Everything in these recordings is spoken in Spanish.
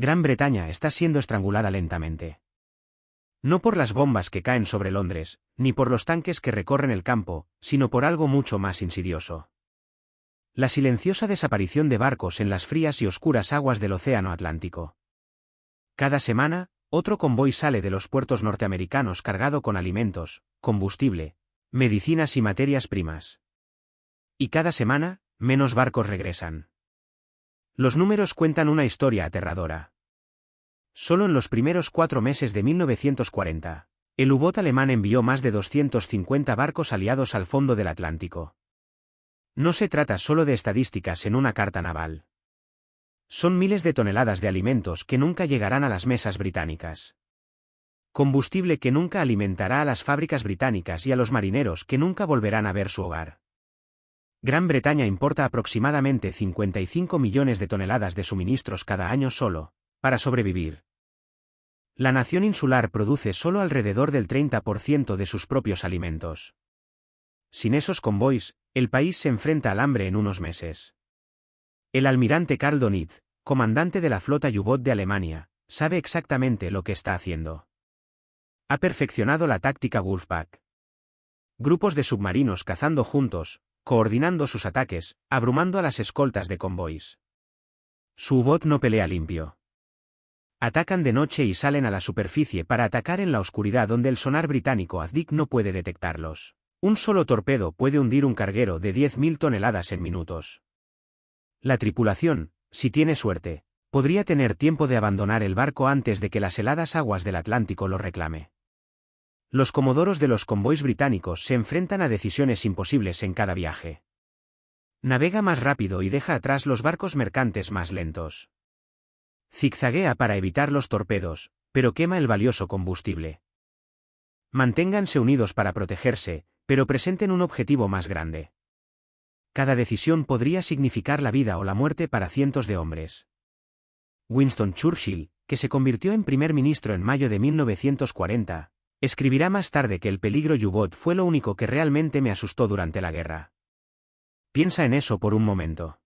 Gran Bretaña está siendo estrangulada lentamente. No por las bombas que caen sobre Londres, ni por los tanques que recorren el campo, sino por algo mucho más insidioso. La silenciosa desaparición de barcos en las frías y oscuras aguas del Océano Atlántico. Cada semana, otro convoy sale de los puertos norteamericanos cargado con alimentos, combustible, medicinas y materias primas. Y cada semana, menos barcos regresan. Los números cuentan una historia aterradora. Solo en los primeros 4 meses de 1940, el U-Boot alemán envió más de 250 barcos aliados al fondo del Atlántico. No se trata solo de estadísticas en una carta naval. Son miles de toneladas de alimentos que nunca llegarán a las mesas británicas. Combustible que nunca alimentará a las fábricas británicas y a los marineros que nunca volverán a ver su hogar. Gran Bretaña importa aproximadamente 55 millones de toneladas de suministros cada año solo, para sobrevivir. La nación insular produce solo alrededor del 30% de sus propios alimentos. Sin esos convoys, el país se enfrenta al hambre en unos meses. El almirante Karl Donitz, comandante de la flota U-Boot de Alemania, sabe exactamente lo que está haciendo. Ha perfeccionado la táctica Wolfpack. Grupos de submarinos cazando juntos, coordinando sus ataques, abrumando a las escoltas de convoys. Su U-Boot no pelea limpio. Atacan de noche y salen a la superficie para atacar en la oscuridad donde el sonar británico AZDIC no puede detectarlos. Un solo torpedo puede hundir un carguero de 10.000 toneladas en minutos. La tripulación, si tiene suerte, podría tener tiempo de abandonar el barco antes de que las heladas aguas del Atlántico lo reclame. Los comodoros de los convoys británicos se enfrentan a decisiones imposibles en cada viaje. Navega más rápido y deja atrás los barcos mercantes más lentos. Zigzaguea para evitar los torpedos, pero quema el valioso combustible. Manténganse unidos para protegerse, pero presenten un objetivo más grande. Cada decisión podría significar la vida o la muerte para cientos de hombres. Winston Churchill, que se convirtió en primer ministro en mayo de 1940, escribirá más tarde que el peligro U-Boot fue lo único que realmente me asustó durante la guerra. Piensa en eso por un momento.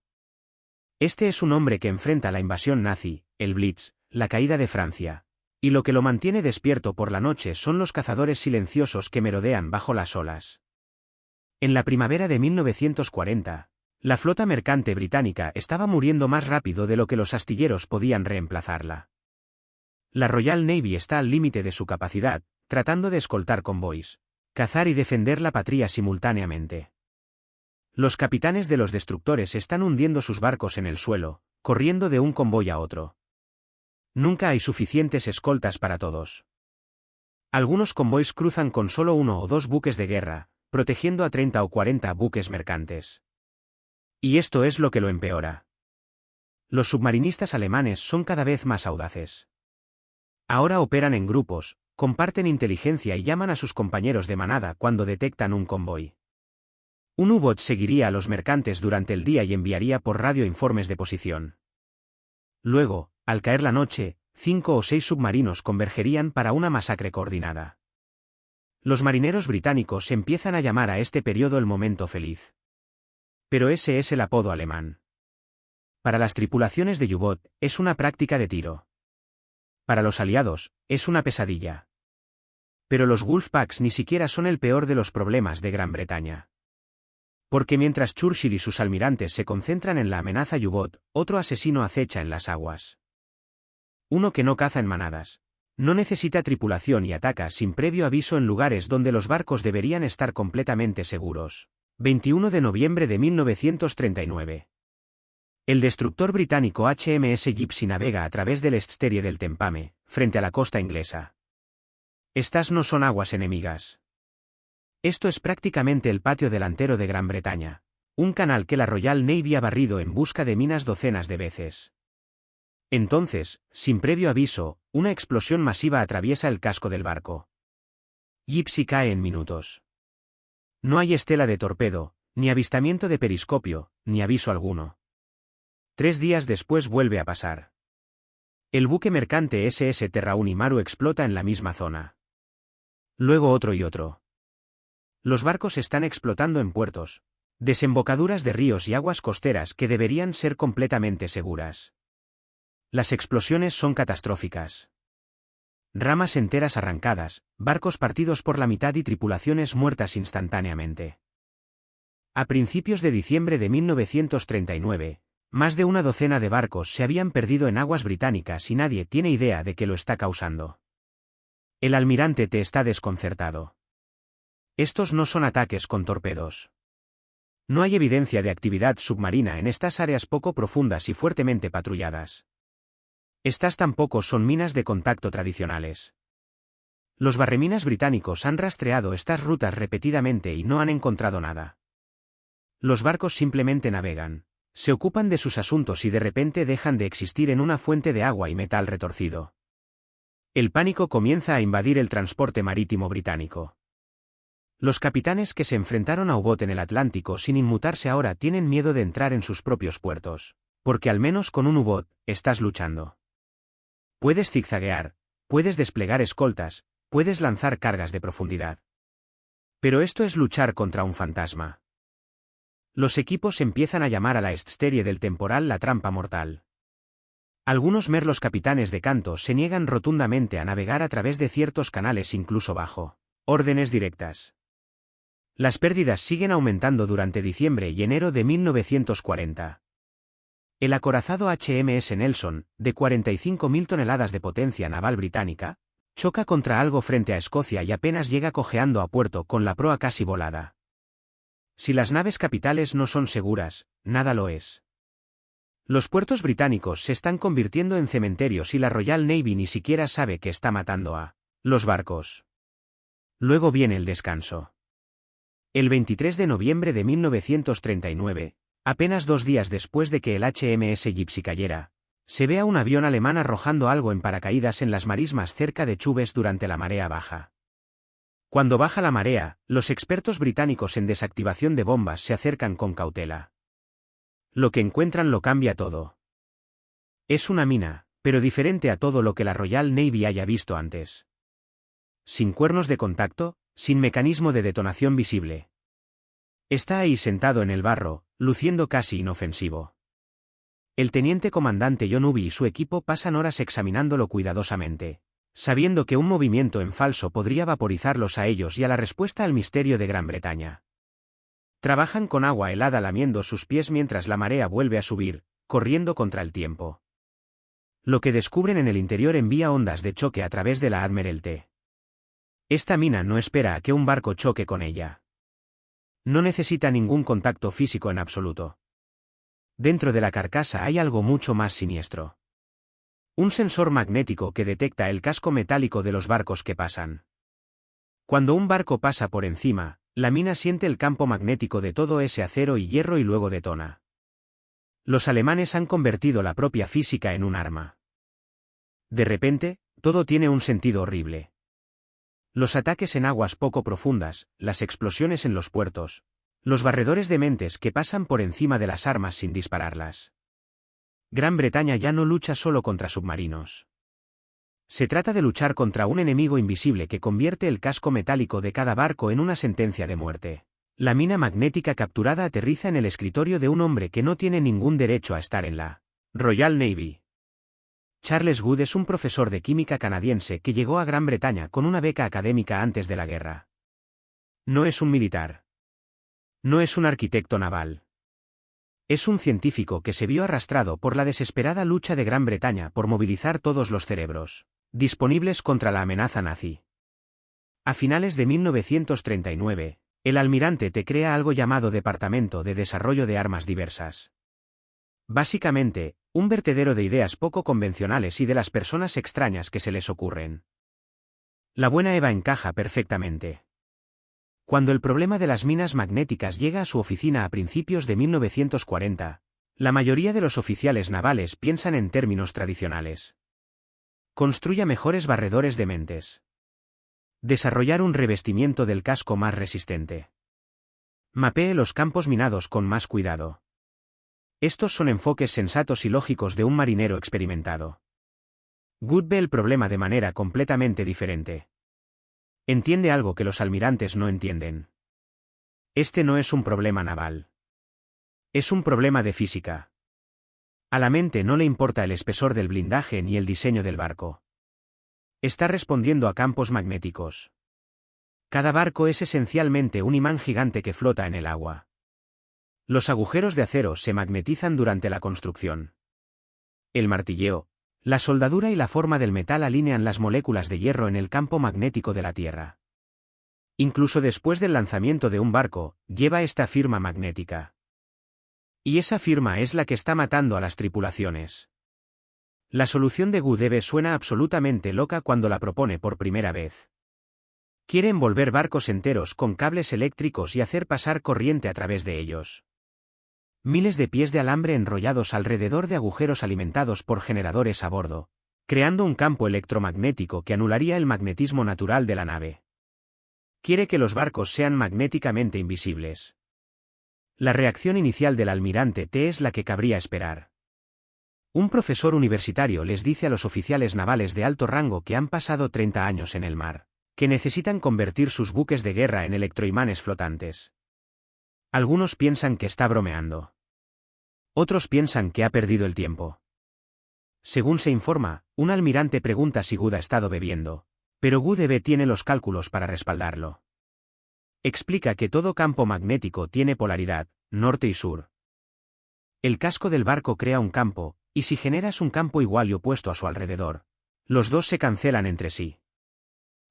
Este es un hombre que enfrenta la invasión nazi, el Blitz, la caída de Francia, y lo que lo mantiene despierto por la noche son los cazadores silenciosos que merodean bajo las olas. En la primavera de 1940, la flota mercante británica estaba muriendo más rápido de lo que los astilleros podían reemplazarla. La Royal Navy está al límite de su capacidad, tratando de escoltar convoys, cazar y defender la patria simultáneamente. Los capitanes de los destructores están hundiendo sus barcos en el suelo, corriendo de un convoy a otro. Nunca hay suficientes escoltas para todos. Algunos convoys cruzan con solo 1 o 2 buques de guerra, protegiendo a 30 o 40 buques mercantes. Y esto es lo que lo empeora. Los submarinistas alemanes son cada vez más audaces. Ahora operan en grupos, comparten inteligencia y llaman a sus compañeros de manada cuando detectan un convoy. Un U-Boot seguiría a los mercantes durante el día y enviaría por radio informes de posición. Luego, al caer la noche, 5 o 6 submarinos convergerían para una masacre coordinada. Los marineros británicos empiezan a llamar a este periodo el momento feliz. Pero ese es el apodo alemán. Para las tripulaciones de U-Boot, es una práctica de tiro. Para los aliados, es una pesadilla. Pero los Wolfpacks ni siquiera son el peor de los problemas de Gran Bretaña. Porque mientras Churchill y sus almirantes se concentran en la amenaza U-Boot, otro asesino acecha en las aguas. Uno que no caza en manadas. No necesita tripulación y ataca sin previo aviso en lugares donde los barcos deberían estar completamente seguros. 21 de noviembre de 1939. El destructor británico HMS Gypsy navega a través del estuario del Tempame, frente a la costa inglesa. Estas no son aguas enemigas. Esto es prácticamente el patio delantero de Gran Bretaña, un canal que la Royal Navy ha barrido en busca de minas docenas de veces. Entonces, sin previo aviso, una explosión masiva atraviesa el casco del barco. Gypsy cae en minutos. No hay estela de torpedo, ni avistamiento de periscopio, ni aviso alguno. 3 días después vuelve a pasar. El buque mercante SS Terra Unimaru explota en la misma zona. Luego otro y otro. Los barcos están explotando en puertos, desembocaduras de ríos y aguas costeras que deberían ser completamente seguras. Las explosiones son catastróficas. Ramas enteras arrancadas, barcos partidos por la mitad y tripulaciones muertas instantáneamente. A principios de diciembre de 1939, más de una docena de barcos se habían perdido en aguas británicas y nadie tiene idea de qué lo está causando. El almirante T está desconcertado. Estos no son ataques con torpedos. No hay evidencia de actividad submarina en estas áreas poco profundas y fuertemente patrulladas. Estas tampoco son minas de contacto tradicionales. Los barreminas británicos han rastreado estas rutas repetidamente y no han encontrado nada. Los barcos simplemente navegan, se ocupan de sus asuntos y de repente dejan de existir en una fuente de agua y metal retorcido. El pánico comienza a invadir el transporte marítimo británico. Los capitanes que se enfrentaron a U-Boat en el Atlántico sin inmutarse ahora tienen miedo de entrar en sus propios puertos, porque al menos con un U-Boat estás luchando. Puedes zigzaguear, puedes desplegar escoltas, puedes lanzar cargas de profundidad. Pero esto es luchar contra un fantasma. Los equipos empiezan a llamar a la eststerie del temporal la trampa mortal. Algunos merlos capitanes de canto se niegan rotundamente a navegar a través de ciertos canales incluso bajo órdenes directas. Las pérdidas siguen aumentando durante diciembre y enero de 1940. El acorazado HMS Nelson, de 45.000 toneladas de potencia naval británica, choca contra algo frente a Escocia y apenas llega cojeando a puerto con la proa casi volada. Si las naves capitales no son seguras, nada lo es. Los puertos británicos se están convirtiendo en cementerios y la Royal Navy ni siquiera sabe que está matando a los barcos. Luego viene el descanso. El 23 de noviembre de 1939, apenas 2 días después de que el HMS Gypsy cayera, se ve a un avión alemán arrojando algo en paracaídas en las marismas cerca de Chubes durante la marea baja. Cuando baja la marea, los expertos británicos en desactivación de bombas se acercan con cautela. Lo que encuentran lo cambia todo. Es una mina, pero diferente a todo lo que la Royal Navy haya visto antes. Sin cuernos de contacto, sin mecanismo de detonación visible. Está ahí sentado en el barro, luciendo casi inofensivo. El teniente comandante John Uby y su equipo pasan horas examinándolo cuidadosamente, sabiendo que un movimiento en falso podría vaporizarlos a ellos y a la respuesta al misterio de Gran Bretaña. Trabajan con agua helada lamiendo sus pies mientras la marea vuelve a subir, corriendo contra el tiempo. Lo que descubren en el interior envía ondas de choque a través de la Admiralty. Esta mina no espera a que un barco choque con ella. No necesita ningún contacto físico en absoluto. Dentro de la carcasa hay algo mucho más siniestro. Un sensor magnético que detecta el casco metálico de los barcos que pasan. Cuando un barco pasa por encima, la mina siente el campo magnético de todo ese acero y hierro y luego detona. Los alemanes han convertido la propia física en un arma. De repente, todo tiene un sentido horrible. Los ataques en aguas poco profundas, las explosiones en los puertos, los barredores de mentes que pasan por encima de las armas sin dispararlas. Gran Bretaña ya no lucha solo contra submarinos. Se trata de luchar contra un enemigo invisible que convierte el casco metálico de cada barco en una sentencia de muerte. La mina magnética capturada aterriza en el escritorio de un hombre que no tiene ningún derecho a estar en la Royal Navy. Charles Good es un profesor de química canadiense que llegó a Gran Bretaña con una beca académica antes de la guerra. No es un militar. No es un arquitecto naval. Es un científico que se vio arrastrado por la desesperada lucha de Gran Bretaña por movilizar todos los cerebros disponibles contra la amenaza nazi. A finales de 1939, el almirante T crea algo llamado Departamento de Desarrollo de Armas Diversas. Básicamente, un vertedero de ideas poco convencionales y de las personas extrañas que se les ocurren. La buena Eva encaja perfectamente. Cuando el problema de las minas magnéticas llega a su oficina a principios de 1940, la mayoría de los oficiales navales piensan en términos tradicionales. Construya mejores barredores de mentes. Desarrollar un revestimiento del casco más resistente. Mapee los campos minados con más cuidado. Estos son enfoques sensatos y lógicos de un marinero experimentado. Good ve el problema de manera completamente diferente. Entiende algo que los almirantes no entienden. Este no es un problema naval. Es un problema de física. A la mente no le importa el espesor del blindaje ni el diseño del barco. Está respondiendo a campos magnéticos. Cada barco es esencialmente un imán gigante que flota en el agua. Los agujeros de acero se magnetizan durante la construcción. El martilleo, la soldadura y la forma del metal alinean las moléculas de hierro en el campo magnético de la Tierra. Incluso después del lanzamiento de un barco, lleva esta firma magnética. Y esa firma es la que está matando a las tripulaciones. La solución de Gu-debe suena absolutamente loca cuando la propone por primera vez. Quiere envolver barcos enteros con cables eléctricos y hacer pasar corriente a través de ellos. Miles de pies de alambre enrollados alrededor de agujeros alimentados por generadores a bordo, creando un campo electromagnético que anularía el magnetismo natural de la nave. Quiere que los barcos sean magnéticamente invisibles. La reacción inicial del almirante T es la que cabría esperar. Un profesor universitario les dice a los oficiales navales de alto rango que han pasado 30 años en el mar, que necesitan convertir sus buques de guerra en electroimanes flotantes. Algunos piensan que está bromeando. Otros piensan que ha perdido el tiempo. Según se informa, un almirante pregunta si Gu ha estado bebiendo, pero Gu-debe tiene los cálculos para respaldarlo. Explica que todo campo magnético tiene polaridad, norte y sur. El casco del barco crea un campo, y si generas un campo igual y opuesto a su alrededor, los dos se cancelan entre sí.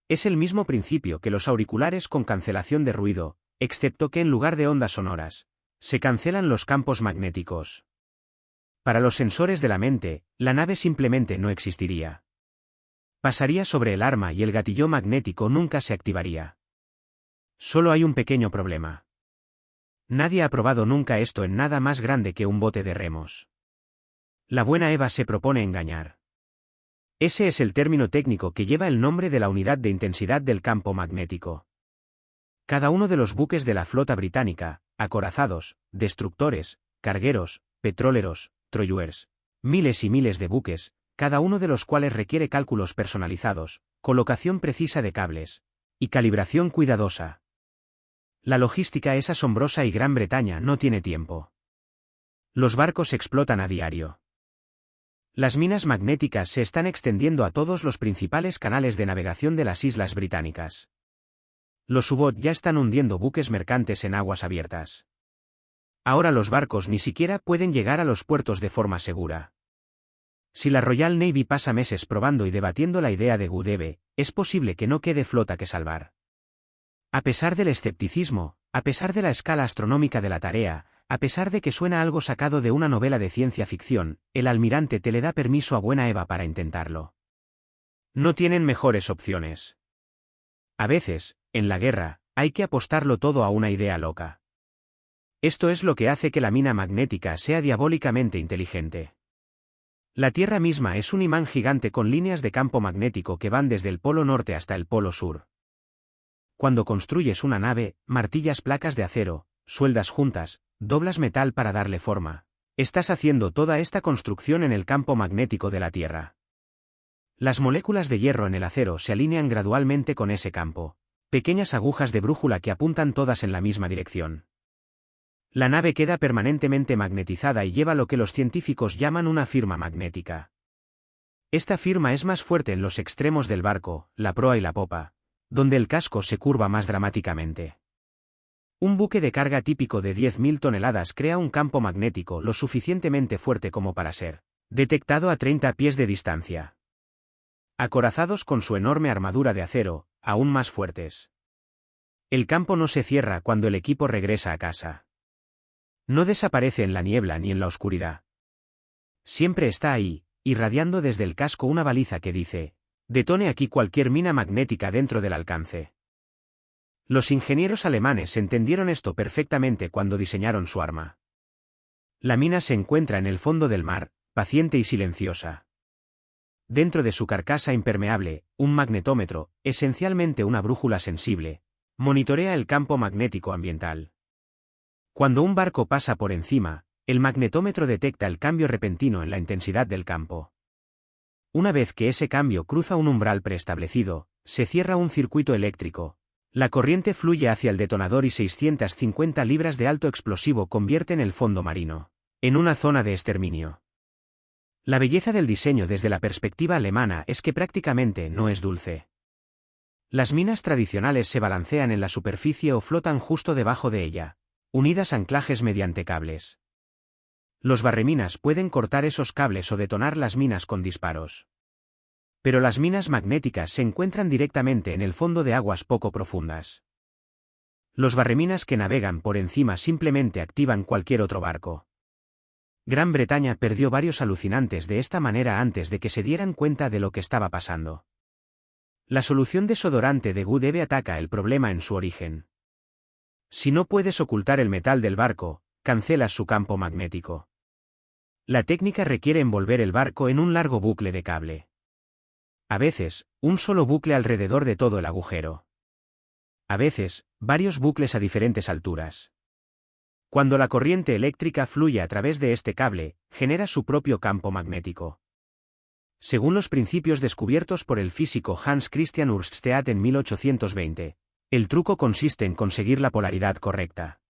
Es el mismo principio que los auriculares con cancelación de ruido, excepto que en lugar de ondas sonoras, se cancelan los campos magnéticos. Para los sensores de la mente, la nave simplemente no existiría. Pasaría sobre el arma y el gatillo magnético nunca se activaría. Solo hay un pequeño problema. Nadie ha probado nunca esto en nada más grande que un bote de remos. La buena Eva se propone engañar. Ese es el término técnico que lleva el nombre de la unidad de intensidad del campo magnético. Cada uno de los buques de la flota británica, acorazados, destructores, cargueros, petroleros, troyers, miles y miles de buques, cada uno de los cuales requiere cálculos personalizados, colocación precisa de cables, y calibración cuidadosa. La logística es asombrosa y Gran Bretaña no tiene tiempo. Los barcos explotan a diario. Las minas magnéticas se están extendiendo a todos los principales canales de navegación de las islas británicas. Los U-Boot ya están hundiendo buques mercantes en aguas abiertas. Ahora los barcos ni siquiera pueden llegar a los puertos de forma segura. Si la Royal Navy pasa meses probando y debatiendo la idea de Gu-debe, es posible que no quede flota que salvar. A pesar del escepticismo, a pesar de la escala astronómica de la tarea, a pesar de que suena algo sacado de una novela de ciencia ficción, el almirante T le da permiso a buena Eva para intentarlo. No tienen mejores opciones. A veces, en la guerra, hay que apostarlo todo a una idea loca. Esto es lo que hace que la mina magnética sea diabólicamente inteligente. La Tierra misma es un imán gigante con líneas de campo magnético que van desde el polo norte hasta el polo sur. Cuando construyes una nave, martillas placas de acero, sueldas juntas, doblas metal para darle forma. Estás haciendo toda esta construcción en el campo magnético de la Tierra. Las moléculas de hierro en el acero se alinean gradualmente con ese campo, pequeñas agujas de brújula que apuntan todas en la misma dirección. La nave queda permanentemente magnetizada y lleva lo que los científicos llaman una firma magnética. Esta firma es más fuerte en los extremos del barco, la proa y la popa, donde el casco se curva más dramáticamente. Un buque de carga típico de 10.000 toneladas crea un campo magnético lo suficientemente fuerte como para ser detectado a 30 pies de distancia. Acorazados con su enorme armadura de acero, aún más fuertes. El campo no se cierra cuando el equipo regresa a casa. No desaparece en la niebla ni en la oscuridad. Siempre está ahí, irradiando desde el casco una baliza que dice: detone aquí cualquier mina magnética dentro del alcance. Los ingenieros alemanes entendieron esto perfectamente cuando diseñaron su arma. La mina se encuentra en el fondo del mar, paciente y silenciosa. Dentro de su carcasa impermeable, un magnetómetro, esencialmente una brújula sensible, monitorea el campo magnético ambiental. Cuando un barco pasa por encima, el magnetómetro detecta el cambio repentino en la intensidad del campo. Una vez que ese cambio cruza un umbral preestablecido, se cierra un circuito eléctrico. La corriente fluye hacia el detonador y 650 libras de alto explosivo convierten el fondo marino en una zona de exterminio. La belleza del diseño desde la perspectiva alemana es que prácticamente no es dulce. Las minas tradicionales se balancean en la superficie o flotan justo debajo de ella, unidas a anclajes mediante cables. Los barreminas pueden cortar esos cables o detonar las minas con disparos. Pero las minas magnéticas se encuentran directamente en el fondo de aguas poco profundas. Los barreminas que navegan por encima simplemente activan cualquier otro barco. Gran Bretaña perdió varios alucinantes de esta manera antes de que se dieran cuenta de lo que estaba pasando. La solución desodorante de Good ataca el problema en su origen. Si no puedes ocultar el metal del barco, cancelas su campo magnético. La técnica requiere envolver el barco en un largo bucle de cable. A veces, un solo bucle alrededor de todo el agujero. A veces, varios bucles a diferentes alturas. Cuando la corriente eléctrica fluye a través de este cable, genera su propio campo magnético. Según los principios descubiertos por el físico Hans Christian Ørsted en 1820, el truco consiste en conseguir la polaridad correcta.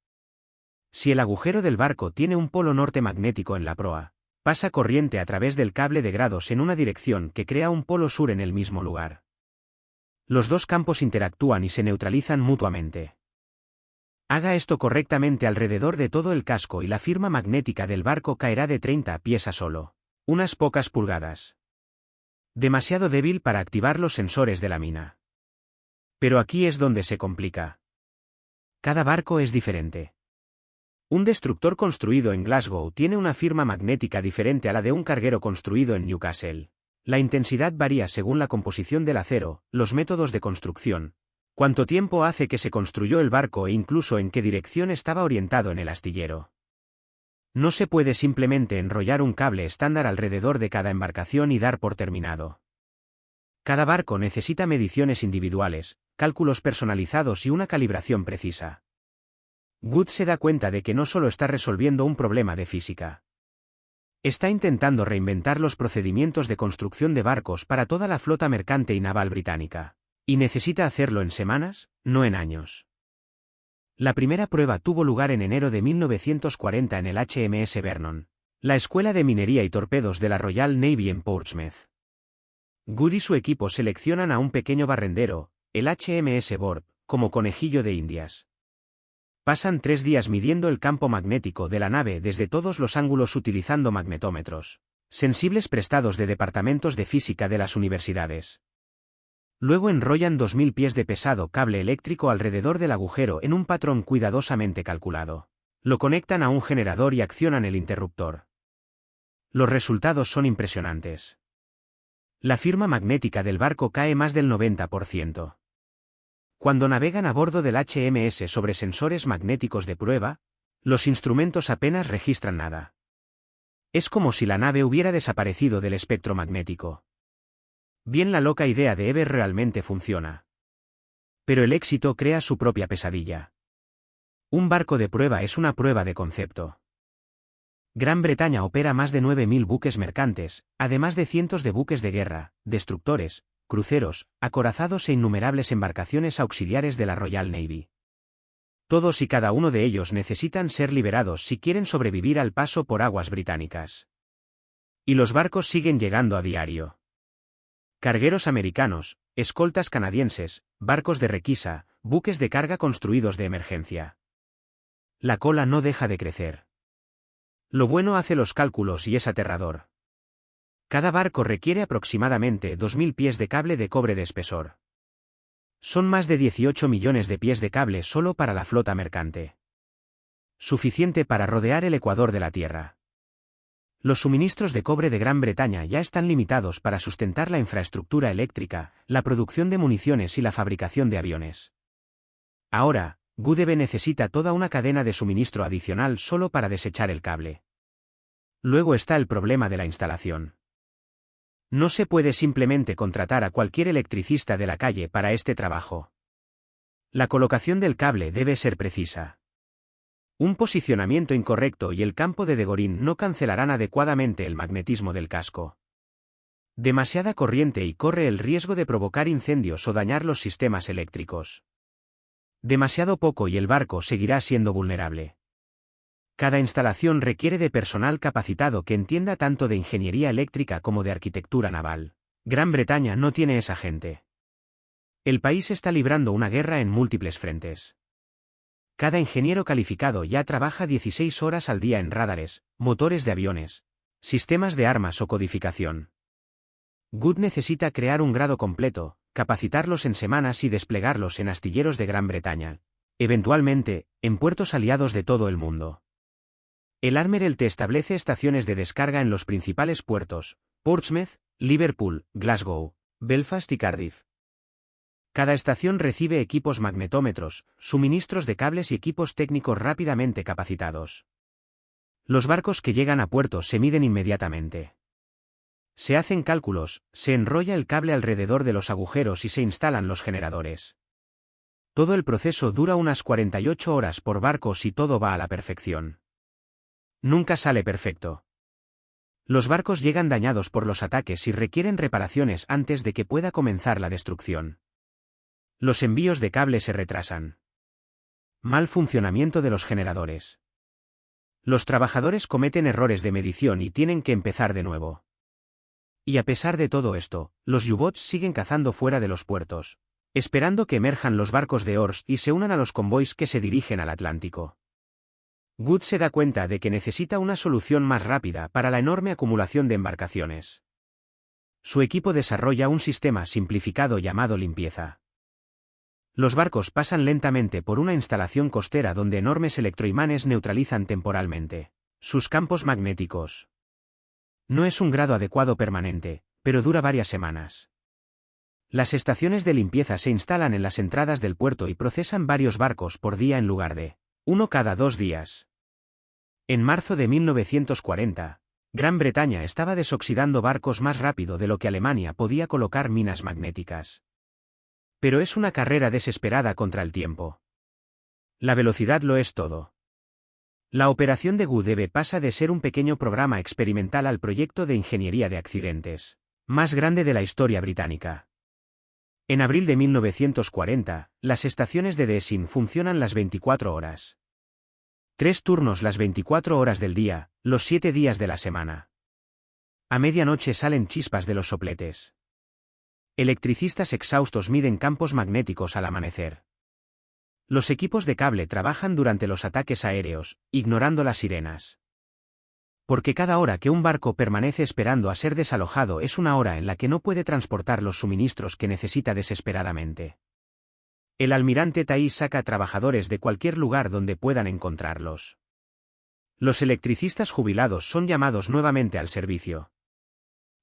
Si el agujero del barco tiene un polo norte magnético en la proa, pasa corriente a través del cable de grados en una dirección que crea un polo sur en el mismo lugar. Los dos campos interactúan y se neutralizan mutuamente. Haga esto correctamente alrededor de todo el casco y la firma magnética del barco caerá de 30 pies a solo unas pocas pulgadas. Demasiado débil para activar los sensores de la mina. Pero aquí es donde se complica. Cada barco es diferente. Un destructor construido en Glasgow tiene una firma magnética diferente a la de un carguero construido en Newcastle. La intensidad varía según la composición del acero, los métodos de construcción, cuánto tiempo hace que se construyó el barco e incluso en qué dirección estaba orientado en el astillero. No se puede simplemente enrollar un cable estándar alrededor de cada embarcación y dar por terminado. Cada barco necesita mediciones individuales, cálculos personalizados y una calibración precisa. Good se da cuenta de que no solo está resolviendo un problema de física. Está intentando reinventar los procedimientos de construcción de barcos para toda la flota mercante y naval británica. Y necesita hacerlo en semanas, no en años. La primera prueba tuvo lugar en enero de 1940 en el HMS Vernon, la Escuela de Minería y Torpedos de la Royal Navy en Portsmouth. Good y su equipo seleccionan a un pequeño barrendero, el HMS Borb, como conejillo de Indias. Pasan 3 días midiendo el campo magnético de la nave desde todos los ángulos utilizando magnetómetros, sensibles prestados de departamentos de física de las universidades. Luego enrollan 2000 pies de pesado cable eléctrico alrededor del agujero en un patrón cuidadosamente calculado. Lo conectan a un generador y accionan el interruptor. Los resultados son impresionantes. La firma magnética del barco cae más del 90%. Cuando navegan a bordo del HMS sobre sensores magnéticos de prueba, los instrumentos apenas registran nada. Es como si la nave hubiera desaparecido del espectro magnético. Bien, la loca idea de Eber realmente funciona. Pero el éxito crea su propia pesadilla. Un barco de prueba es una prueba de concepto. Gran Bretaña opera más de 9000 buques mercantes, además de cientos de buques de guerra, destructores, cruceros, acorazados e innumerables embarcaciones auxiliares de la Royal Navy. Todos y cada uno de ellos necesitan ser liberados si quieren sobrevivir al paso por aguas británicas. Y los barcos siguen llegando a diario. Cargueros americanos, escoltas canadienses, barcos de requisa, buques de carga construidos de emergencia. La cola no deja de crecer. Lo bueno hace los cálculos y es aterrador. Cada barco requiere aproximadamente 2000 pies de cable de cobre de espesor. Son más de 18 millones de pies de cable solo para la flota mercante. Suficiente para rodear el ecuador de la Tierra. Los suministros de cobre de Gran Bretaña ya están limitados para sustentar la infraestructura eléctrica, la producción de municiones y la fabricación de aviones. Ahora, Goodebe necesita toda una cadena de suministro adicional solo para desechar el cable. Luego está el problema de la instalación. No se puede simplemente contratar a cualquier electricista de la calle para este trabajo. La colocación del cable debe ser precisa. Un posicionamiento incorrecto y el campo de Degorin no cancelarán adecuadamente el magnetismo del casco. Demasiada corriente y corre el riesgo de provocar incendios o dañar los sistemas eléctricos. Demasiado poco y el barco seguirá siendo vulnerable. Cada instalación requiere de personal capacitado que entienda tanto de ingeniería eléctrica como de arquitectura naval. Gran Bretaña no tiene esa gente. El país está librando una guerra en múltiples frentes. Cada ingeniero calificado ya trabaja 16 horas al día en radares, motores de aviones, sistemas de armas o codificación. Good necesita crear un grado completo, capacitarlos en semanas y desplegarlos en astilleros de Gran Bretaña. Eventualmente, en puertos aliados de todo el mundo. El Admiralty establece estaciones de descarga en los principales puertos: Portsmouth, Liverpool, Glasgow, Belfast y Cardiff. Cada estación recibe equipos magnetómetros, suministros de cables y equipos técnicos rápidamente capacitados. Los barcos que llegan a puerto se miden inmediatamente. Se hacen cálculos, se enrolla el cable alrededor de los agujeros y se instalan los generadores. Todo el proceso dura unas 48 horas por barco si todo va a la perfección. Nunca sale perfecto. Los barcos llegan dañados por los ataques y requieren reparaciones antes de que pueda comenzar la destrucción. Los envíos de cable se retrasan. Mal funcionamiento de los generadores. Los trabajadores cometen errores de medición y tienen que empezar de nuevo. Y a pesar de todo esto, los U-boats siguen cazando fuera de los puertos, esperando que emerjan los barcos de Ors y se unan a los convoys que se dirigen al Atlántico. Good se da cuenta de que necesita una solución más rápida para la enorme acumulación de embarcaciones. Su equipo desarrolla un sistema simplificado llamado limpieza. Los barcos pasan lentamente por una instalación costera donde enormes electroimanes neutralizan temporalmente sus campos magnéticos. No es un grado adecuado permanente, pero dura varias semanas. Las estaciones de limpieza se instalan en las entradas del puerto y procesan varios barcos por día en lugar de uno cada 2 días. En marzo de 1940, Gran Bretaña estaba desoxidando barcos más rápido de lo que Alemania podía colocar minas magnéticas. Pero es una carrera desesperada contra el tiempo. La velocidad lo es todo. La operación de Good pasa de ser un pequeño programa experimental al proyecto de ingeniería de accidentes más grande de la historia británica. En abril de 1940, las estaciones de Deakin funcionan las 24 horas. 3 turnos las 24 horas del día, los 7 días de la semana. A medianoche salen chispas de los sopletes. Electricistas exhaustos miden campos magnéticos al amanecer. Los equipos de cable trabajan durante los ataques aéreos, ignorando las sirenas. Porque cada hora que un barco permanece esperando a ser desalojado es una hora en la que no puede transportar los suministros que necesita desesperadamente. El almirante Tai saca trabajadores de cualquier lugar donde puedan encontrarlos. Los electricistas jubilados son llamados nuevamente al servicio.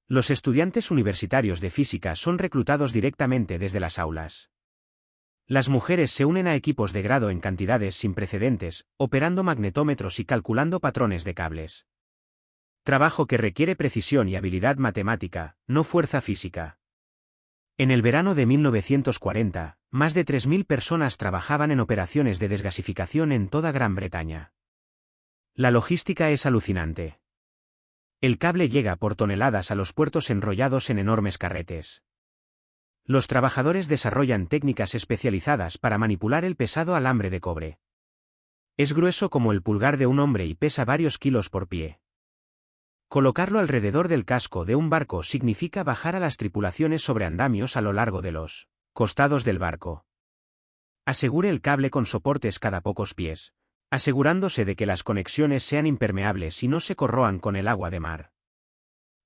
Los estudiantes universitarios de física son reclutados directamente desde las aulas. Las mujeres se unen a equipos de grado en cantidades sin precedentes, operando magnetómetros y calculando patrones de cables. Trabajo que requiere precisión y habilidad matemática, no fuerza física. En el verano de 1940, más de 3.000 personas trabajaban en operaciones de desgasificación en toda Gran Bretaña. La logística es alucinante. El cable llega por toneladas a los puertos enrollados en enormes carretes. Los trabajadores desarrollan técnicas especializadas para manipular el pesado alambre de cobre. Es grueso como el pulgar de un hombre y pesa varios kilos por pie. Colocarlo alrededor del casco de un barco significa bajar a las tripulaciones sobre andamios a lo largo de los costados del barco. Asegure el cable con soportes cada pocos pies, asegurándose de que las conexiones sean impermeables y no se corroan con el agua de mar.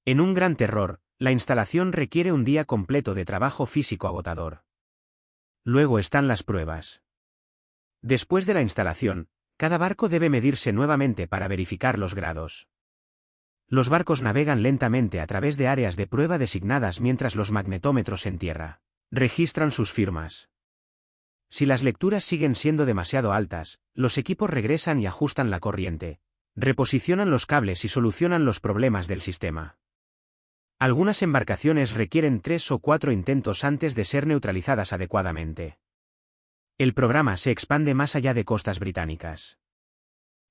En un gran terror, la instalación requiere un día completo de trabajo físico agotador. Luego están las pruebas. Después de la instalación, cada barco debe medirse nuevamente para verificar los grados. Los barcos navegan lentamente a través de áreas de prueba designadas mientras los magnetómetros en tierra registran sus firmas. Si las lecturas siguen siendo demasiado altas, los equipos regresan y ajustan la corriente, reposicionan los cables y solucionan los problemas del sistema. Algunas embarcaciones requieren 3 o 4 intentos antes de ser neutralizadas adecuadamente. El programa se expande más allá de costas británicas.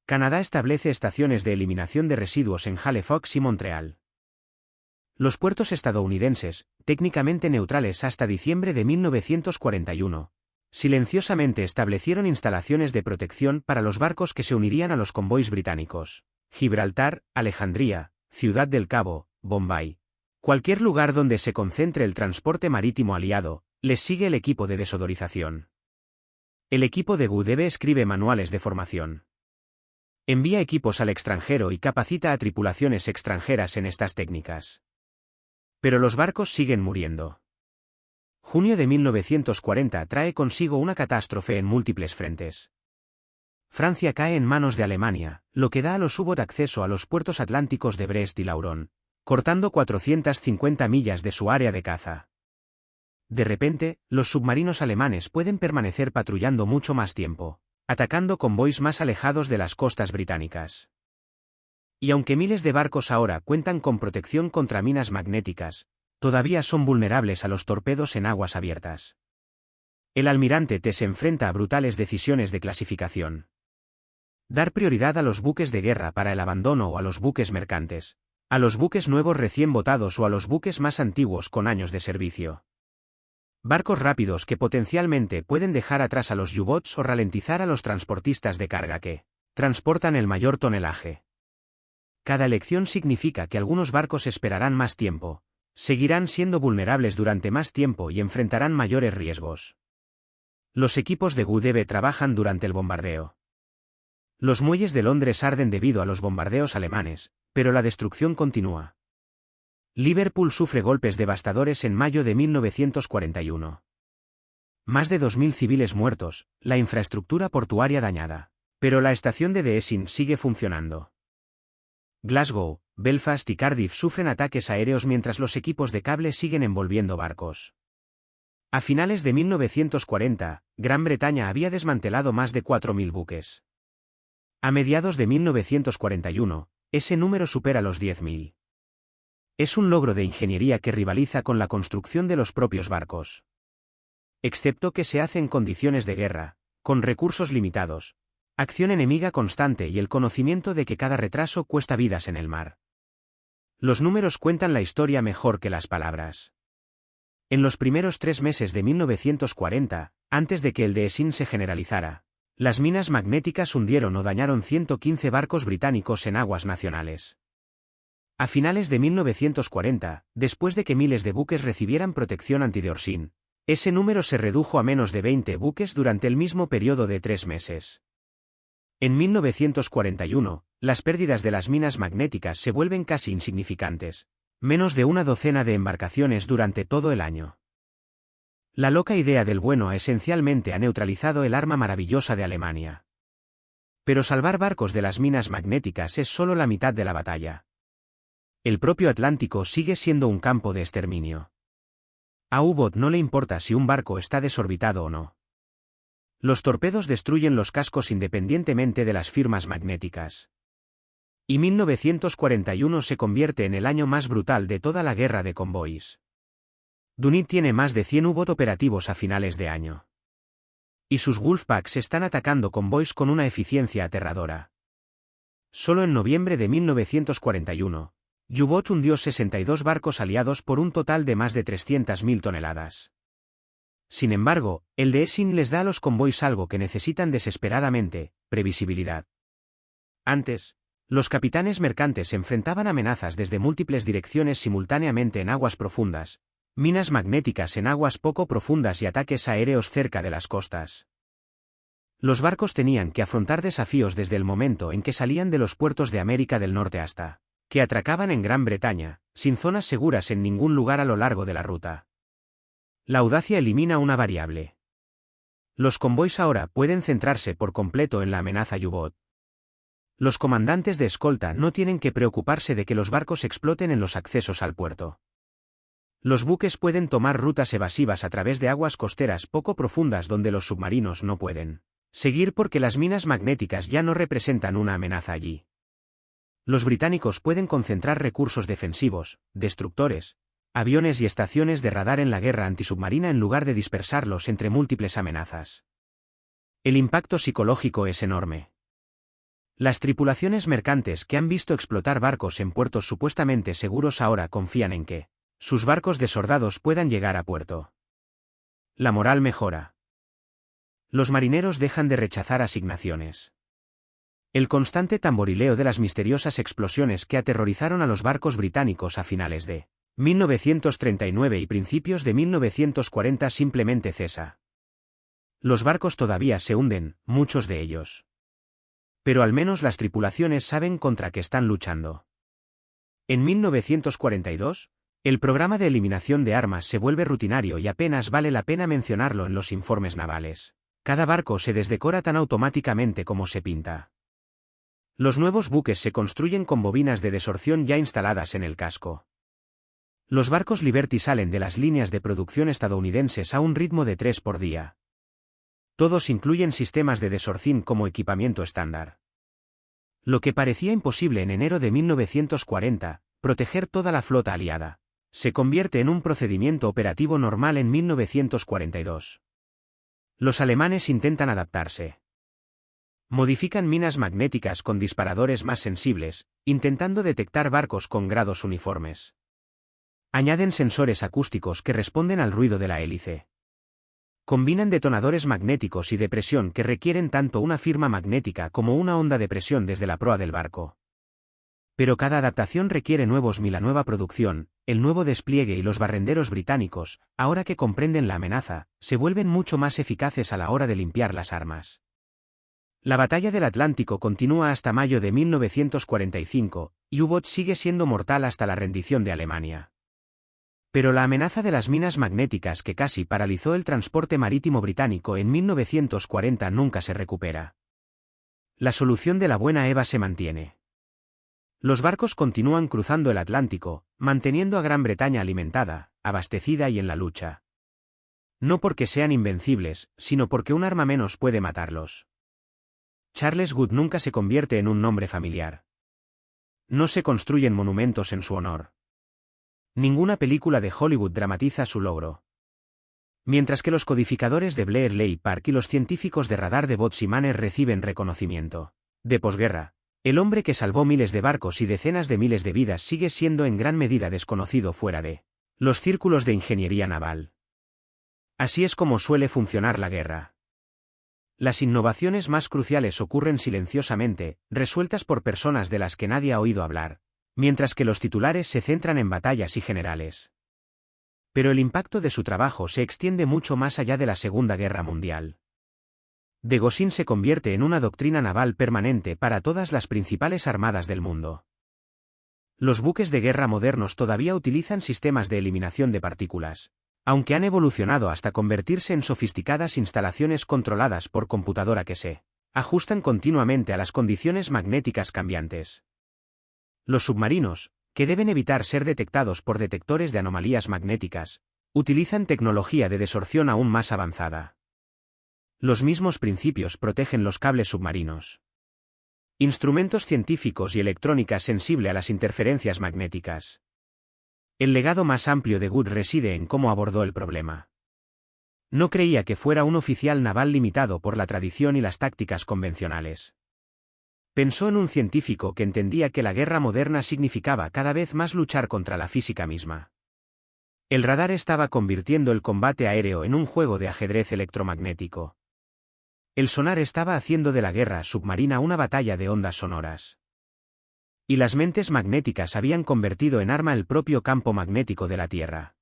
Canadá establece estaciones de eliminación de residuos en Halifax y Montreal. Los puertos estadounidenses, técnicamente neutrales hasta diciembre de 1941, Silenciosamente establecieron instalaciones de protección para los barcos que se unirían a los convoys británicos. Gibraltar, Alejandría, Ciudad del Cabo, Bombay. Cualquier lugar donde se concentre el transporte marítimo aliado, les sigue el equipo de desodorización. El equipo de GUDB escribe manuales de formación. Envía equipos al extranjero y capacita a tripulaciones extranjeras en estas técnicas. Pero los barcos siguen muriendo. Junio de 1940 trae consigo una catástrofe en múltiples frentes. Francia cae en manos de Alemania, lo que da a los U-Boot acceso a los puertos atlánticos de Brest y Lauron, cortando 450 millas de su área de caza. De repente, los submarinos alemanes pueden permanecer patrullando mucho más tiempo, atacando convoys más alejados de las costas británicas. Y aunque miles de barcos ahora cuentan con protección contra minas magnéticas, todavía son vulnerables a los torpedos en aguas abiertas. El almirante T se enfrenta a brutales decisiones de clasificación. Dar prioridad a los buques de guerra para el abandono o a los buques mercantes, a los buques nuevos recién votados o a los buques más antiguos con años de servicio. Barcos rápidos que potencialmente pueden dejar atrás a los U-Boats o ralentizar a los transportistas de carga que transportan el mayor tonelaje. Cada elección significa que algunos barcos esperarán más tiempo, seguirán siendo vulnerables durante más tiempo y enfrentarán mayores riesgos. Los equipos de GUDB trabajan durante el bombardeo. Los muelles de Londres arden debido a los bombardeos alemanes, pero la destrucción continúa. Liverpool sufre golpes devastadores en mayo de 1941. Más de 2.000 civiles muertos, la infraestructura portuaria dañada. Pero la estación de Deesing sigue funcionando. Glasgow, Belfast y Cardiff sufren ataques aéreos mientras los equipos de cable siguen envolviendo barcos. A finales de 1940, Gran Bretaña había desmantelado más de 4.000 buques. A mediados de 1941, ese número supera los 10.000. Es un logro de ingeniería que rivaliza con la construcción de los propios barcos. Excepto que se hace en condiciones de guerra, con recursos limitados, acción enemiga constante y el conocimiento de que cada retraso cuesta vidas en el mar. Los números cuentan la historia mejor que las palabras. En los primeros 3 meses de 1940, antes de que el Deesing se generalizara, las minas magnéticas hundieron o dañaron 115 barcos británicos en aguas nacionales. A finales de 1940, después de que miles de buques recibieran protección anti-Deorsin, ese número se redujo a menos de 20 buques durante el mismo periodo de 3 meses. En 1941, las pérdidas de las minas magnéticas se vuelven casi insignificantes, menos de una docena de embarcaciones durante todo el año. La loca idea del bueno esencialmente ha neutralizado el arma maravillosa de Alemania. Pero salvar barcos de las minas magnéticas es solo la mitad de la batalla. El propio Atlántico sigue siendo un campo de exterminio. A U-Boot no le importa si un barco está desorbitado o no. Los torpedos destruyen los cascos independientemente de las firmas magnéticas. Y 1941 se convierte en el año más brutal de toda la guerra de convoys. Dunit tiene más de 100 U-Boot operativos a finales de año. Y sus Wolfpacks están atacando convoys con una eficiencia aterradora. Solo en noviembre de 1941, U-Boot hundió 62 barcos aliados por un total de más de 300.000 toneladas. Sin embargo, el Deesing les da a los convoys algo que necesitan desesperadamente: previsibilidad. Antes, los capitanes mercantes enfrentaban amenazas desde múltiples direcciones simultáneamente en aguas profundas, minas magnéticas en aguas poco profundas y ataques aéreos cerca de las costas. Los barcos tenían que afrontar desafíos desde el momento en que salían de los puertos de América del Norte hasta que atracaban en Gran Bretaña, sin zonas seguras en ningún lugar a lo largo de la ruta. La audacia elimina una variable. Los convoys ahora pueden centrarse por completo en la amenaza U-Boot. Los comandantes de escolta no tienen que preocuparse de que los barcos exploten en los accesos al puerto. Los buques pueden tomar rutas evasivas a través de aguas costeras poco profundas donde los submarinos no pueden seguir porque las minas magnéticas ya no representan una amenaza allí. Los británicos pueden concentrar recursos defensivos, destructores, aviones y estaciones de radar en la guerra antisubmarina en lugar de dispersarlos entre múltiples amenazas. El impacto psicológico es enorme. Las tripulaciones mercantes que han visto explotar barcos en puertos supuestamente seguros ahora confían en que sus barcos desordados puedan llegar a puerto. La moral mejora. Los marineros dejan de rechazar asignaciones. El constante tamborileo de las misteriosas explosiones que aterrorizaron a los barcos británicos a finales de 1939 y principios de 1940 simplemente cesa. Los barcos todavía se hunden, muchos de ellos. Pero al menos las tripulaciones saben contra qué están luchando. En 1942, el programa de eliminación de armas se vuelve rutinario y apenas vale la pena mencionarlo en los informes navales. Cada barco se desdecora tan automáticamente como se pinta. Los nuevos buques se construyen con bobinas de desorción ya instaladas en el casco. Los barcos Liberty salen de las líneas de producción estadounidenses a un ritmo de 3 por día. Todos incluyen sistemas de desorción como equipamiento estándar. Lo que parecía imposible en enero de 1940, proteger toda la flota aliada, se convierte en un procedimiento operativo normal en 1942. Los alemanes intentan adaptarse. Modifican minas magnéticas con disparadores más sensibles, intentando detectar barcos con grados uniformes. Añaden sensores acústicos que responden al ruido de la hélice. Combinan detonadores magnéticos y de presión que requieren tanto una firma magnética como una onda de presión desde la proa del barco. Pero cada adaptación requiere la nueva producción, el nuevo despliegue y los barrenderos británicos, ahora que comprenden la amenaza, se vuelven mucho más eficaces a la hora de limpiar las armas. La batalla del Atlántico continúa hasta mayo de 1945, y U-Boot sigue siendo mortal hasta la rendición de Alemania. Pero la amenaza de las minas magnéticas que casi paralizó el transporte marítimo británico en 1940 nunca se recupera. La solución de la Buena Eva se mantiene. Los barcos continúan cruzando el Atlántico, manteniendo a Gran Bretaña alimentada, abastecida y en la lucha. No porque sean invencibles, sino porque un arma menos puede matarlos. Charles Good nunca se convierte en un nombre familiar. No se construyen monumentos en su honor. Ninguna película de Hollywood dramatiza su logro. Mientras que los codificadores de Blair Lake Park y los científicos de radar de Boots y Manner reciben reconocimiento. De posguerra, el hombre que salvó miles de barcos y decenas de miles de vidas sigue siendo en gran medida desconocido fuera de los círculos de ingeniería naval. Así es como suele funcionar la guerra. Las innovaciones más cruciales ocurren silenciosamente, resueltas por personas de las que nadie ha oído hablar, mientras que los titulares se centran en batallas y generales. Pero el impacto de su trabajo se extiende mucho más allá de la Segunda Guerra Mundial. De Gauchin se convierte en una doctrina naval permanente para todas las principales armadas del mundo. Los buques de guerra modernos todavía utilizan sistemas de eliminación de partículas, aunque han evolucionado hasta convertirse en sofisticadas instalaciones controladas por computadora que se ajustan continuamente a las condiciones magnéticas cambiantes. Los submarinos, que deben evitar ser detectados por detectores de anomalías magnéticas, utilizan tecnología de desorción aún más avanzada. Los mismos principios protegen los cables submarinos. Instrumentos científicos y electrónica sensible a las interferencias magnéticas. El legado más amplio de Good reside en cómo abordó el problema. No creía que fuera un oficial naval limitado por la tradición y las tácticas convencionales. Pensó en un científico que entendía que la guerra moderna significaba cada vez más luchar contra la física misma. El radar estaba convirtiendo el combate aéreo en un juego de ajedrez electromagnético. El sonar estaba haciendo de la guerra submarina una batalla de ondas sonoras. Y las mentes magnéticas habían convertido en arma el propio campo magnético de la Tierra.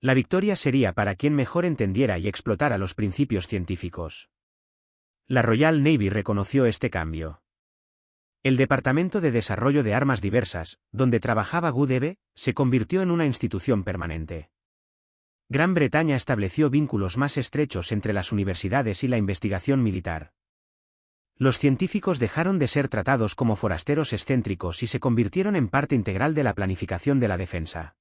La victoria sería para quien mejor entendiera y explotara los principios científicos. La Royal Navy reconoció este cambio. El Departamento de Desarrollo de Armas Diversas, donde trabajaba Good, se convirtió en una institución permanente. Gran Bretaña estableció vínculos más estrechos entre las universidades y la investigación militar. Los científicos dejaron de ser tratados como forasteros excéntricos y se convirtieron en parte integral de la planificación de la defensa.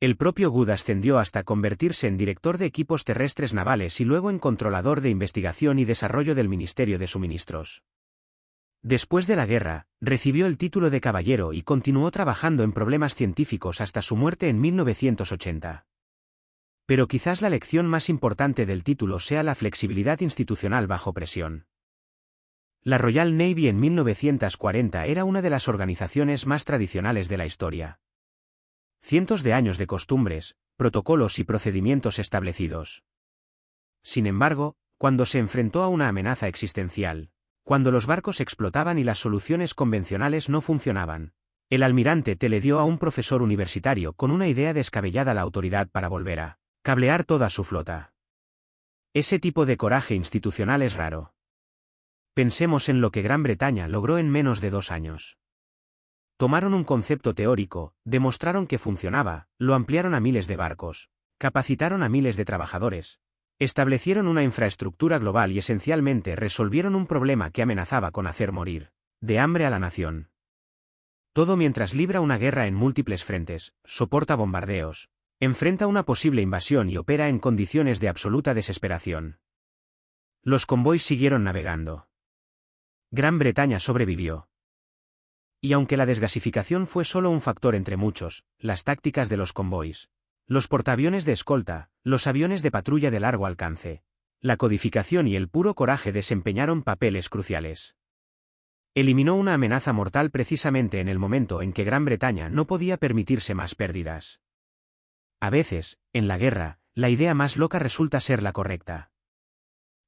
El propio Good ascendió hasta convertirse en director de equipos terrestres navales y luego en controlador de investigación y desarrollo del Ministerio de Suministros. Después de la guerra, recibió el título de caballero y continuó trabajando en problemas científicos hasta su muerte en 1980. Pero quizás la lección más importante del título sea la flexibilidad institucional bajo presión. La Royal Navy en 1940 era una de las organizaciones más tradicionales de la historia. Cientos de años de costumbres, protocolos y procedimientos establecidos. Sin embargo, cuando se enfrentó a una amenaza existencial, cuando los barcos explotaban y las soluciones convencionales no funcionaban. El almirante T le dio a un profesor universitario con una idea descabellada la autoridad para volver a cablear toda su flota. Ese tipo de coraje institucional es raro. Pensemos en lo que Gran Bretaña logró en menos de 2 años. Tomaron un concepto teórico, demostraron que funcionaba, lo ampliaron a miles de barcos, capacitaron a miles de trabajadores, establecieron una infraestructura global y esencialmente resolvieron un problema que amenazaba con hacer morir de hambre a la nación. Todo mientras libra una guerra en múltiples frentes, soporta bombardeos, enfrenta una posible invasión y opera en condiciones de absoluta desesperación. Los convoys siguieron navegando. Gran Bretaña sobrevivió. Y aunque la desgasificación fue solo un factor entre muchos, las tácticas de los convoys, los portaaviones de escolta, los aviones de patrulla de largo alcance, la codificación y el puro coraje desempeñaron papeles cruciales. Eliminó una amenaza mortal precisamente en el momento en que Gran Bretaña no podía permitirse más pérdidas. A veces, en la guerra, la idea más loca resulta ser la correcta.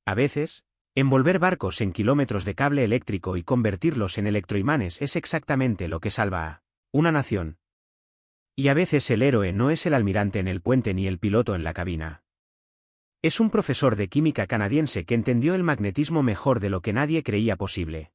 A veces, envolver barcos en kilómetros de cable eléctrico y convertirlos en electroimanes es exactamente lo que salva a una nación. Y a veces el héroe no es el almirante en el puente ni el piloto en la cabina. Es un profesor de química canadiense que entendió el magnetismo mejor de lo que nadie creía posible.